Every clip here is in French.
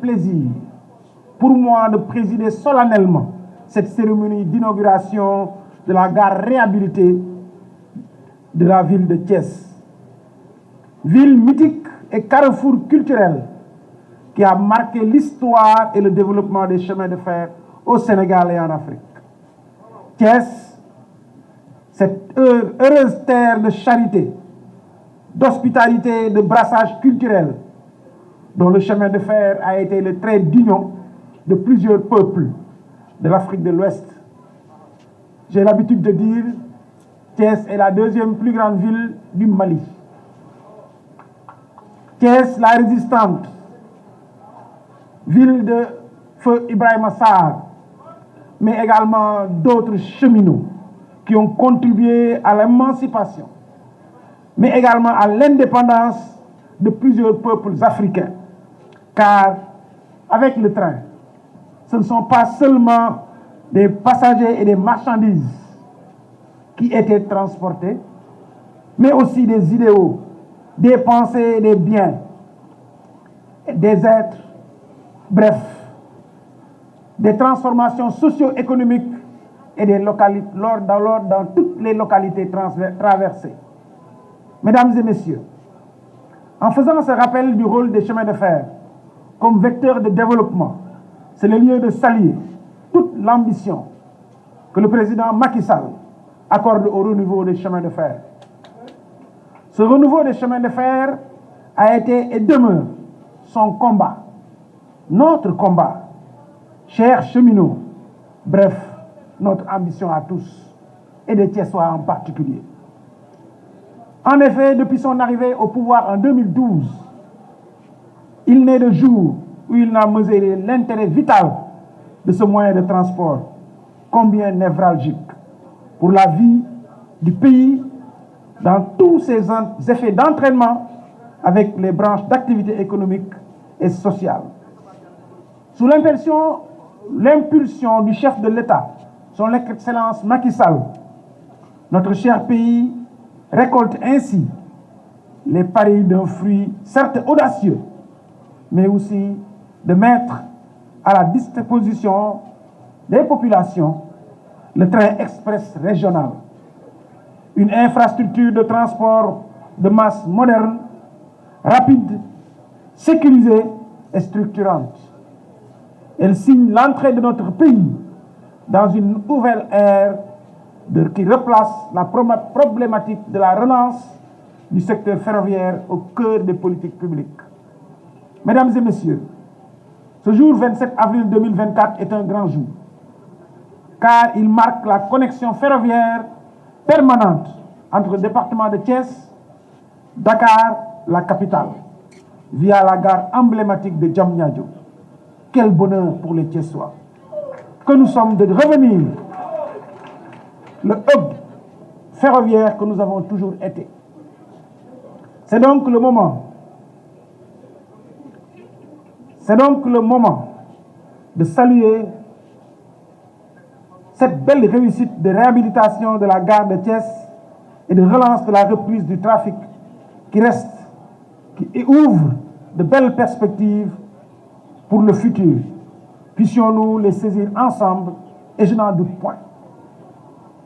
quel plaisir pour moi de présider solennellement cette cérémonie d'inauguration de la gare réhabilitée de la ville de Thiès. Ville mythique et carrefour culturel qui a marqué l'histoire et le développement des chemins de fer au Sénégal et en Afrique. Thiès, cette heureuse terre de charité, d'hospitalité, de brassage culturel, dont le chemin de fer a été le trait d'union de plusieurs peuples de l'Afrique de l'Ouest. J'ai l'habitude de dire, Thiès est la deuxième plus grande ville du Mali. Thiès, la résistante, ville de Feu Ibrahima Sarr, mais également d'autres cheminots qui ont contribué à l'émancipation, mais également à l'indépendance de plusieurs peuples africains. Car avec le train, ce ne sont pas seulement des passagers et des marchandises qui étaient transportés, mais aussi des idéaux, des pensées, des biens, des êtres, bref, des transformations socio-économiques et des localités, dans toutes les localités traversées. Mesdames et messieurs, en faisant ce rappel du rôle des chemins de fer comme vecteur de développement, c'est le lieu de saluer toute l'ambition que le président Macky Sall accorde au renouveau des chemins de fer. Ce renouveau des chemins de fer a été et demeure son combat, notre combat, chers cheminots, bref, notre ambition à tous, et des Thiessois en particulier. En effet, depuis son arrivée au pouvoir en 2012, il n'est de jour où il n'a mesuré l'intérêt vital de ce moyen de transport, combien névralgique pour la vie du pays dans tous ses effets d'entraînement avec les branches d'activité économique et sociale. Sous l'impulsion du chef de l'État, son Excellence Macky Sall, notre cher pays récolte ainsi les paris d'un fruit certes audacieux, mais aussi de mettre à la disposition des populations le train express régional, une infrastructure de transport de masse moderne, rapide, sécurisée et structurante. Elle signe l'entrée de notre pays dans une nouvelle ère qui replace la problématique de la relance du secteur ferroviaire au cœur des politiques publiques. Mesdames et messieurs, ce jour 27 avril 2024 est un grand jour, car il marque la connexion ferroviaire permanente entre le département de Thiès, Dakar, la capitale, via la gare emblématique de Diamniadio. Quel bonheur pour les Thiessois que nous sommes de revenir le hub ferroviaire que nous avons toujours été. C'est donc le moment de saluer cette belle réussite de réhabilitation de la gare de Thiès et de relance de la reprise du trafic qui ouvre de belles perspectives pour le futur. Puissions-nous les saisir ensemble, et je n'en doute point.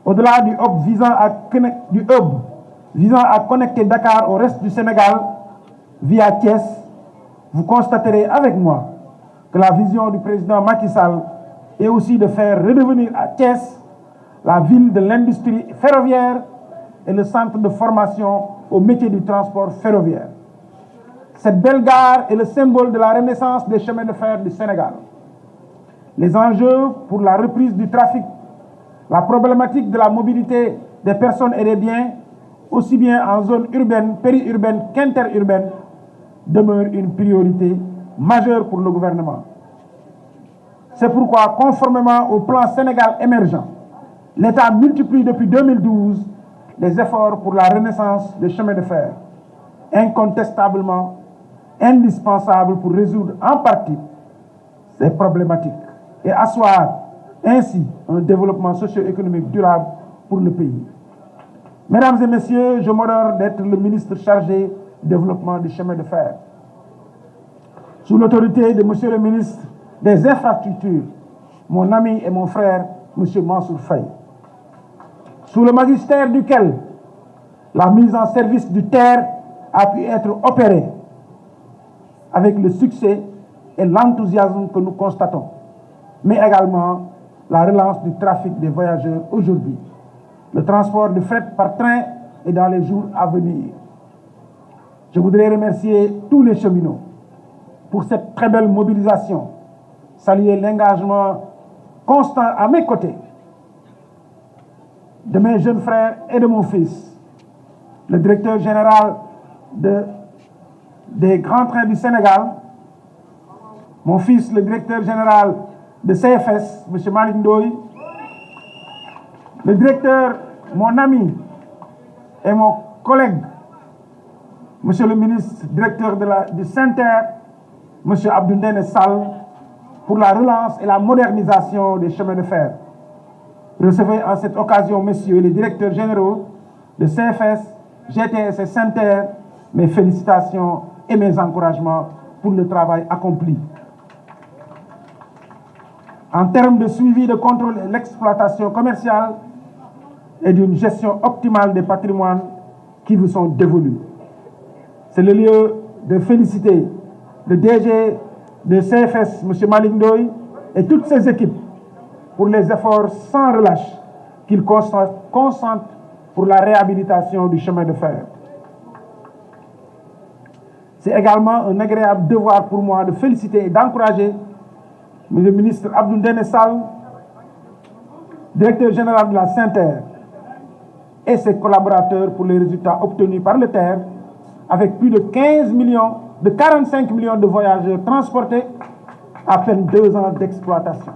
Au-delà du hub visant à connecter Dakar au reste du Sénégal via Thiès, vous constaterez avec moi que la vision du président Macky Sall est aussi de faire redevenir à Thiès la ville de l'industrie ferroviaire et le centre de formation au métier du transport ferroviaire. Cette belle gare est le symbole de la renaissance des chemins de fer du Sénégal. Les enjeux pour la reprise du trafic, la problématique de la mobilité des personnes et des biens, aussi bien en zone urbaine, périurbaine qu'interurbaine, demeurent une priorité majeure pour le gouvernement. C'est pourquoi, conformément au plan Sénégal émergent, l'État multiplie depuis 2012 les efforts pour la renaissance des chemins de fer, incontestablement indispensable pour résoudre en partie ces problématiques et asseoir ainsi un développement socio-économique durable pour le pays. Mesdames et messieurs, je m'honore d'être le ministre chargé du développement du chemin de fer. sous l'autorité de Monsieur le ministre des Infrastructures, mon ami et mon frère, Monsieur Mansour Faye, sous le magistère duquel la mise en service du TER a pu être opérée avec le succès et l'enthousiasme que nous constatons, mais également la relance du trafic des voyageurs aujourd'hui, le transport de fret par train et dans les jours à venir. Je voudrais remercier tous les cheminots pour cette très belle mobilisation, saluer l'engagement constant à mes côtés de mes jeunes frères et de mon fils, le directeur général des grands trains du Sénégal, mon fils, le directeur général de CFS, M. Malik Ndoye, le directeur, mon ami et mon collègue, M. le ministre, directeur du SENTER, M. Abdoundene Sall, pour la relance et la modernisation des chemins de fer. Recevez en cette occasion, messieurs les directeurs généraux de CFS, GTS et SENTER, mes félicitations et mes encouragements pour le travail accompli. En termes de suivi, de contrôle et l'exploitation commerciale et d'une gestion optimale des patrimoines qui vous sont dévolus. C'est le lieu de féliciter le DG de CFS, M. Malik Ndoye, et toutes ses équipes pour les efforts sans relâche qu'ils consentent pour la réhabilitation du chemin de fer. C'est également un agréable devoir pour moi de féliciter et d'encourager M. le ministre Abdoundene Sall, directeur général de la SENTER, et ses collaborateurs pour les résultats obtenus par le TER, avec plus de 45 millions de voyageurs transportés à peine 2 ans d'exploitation.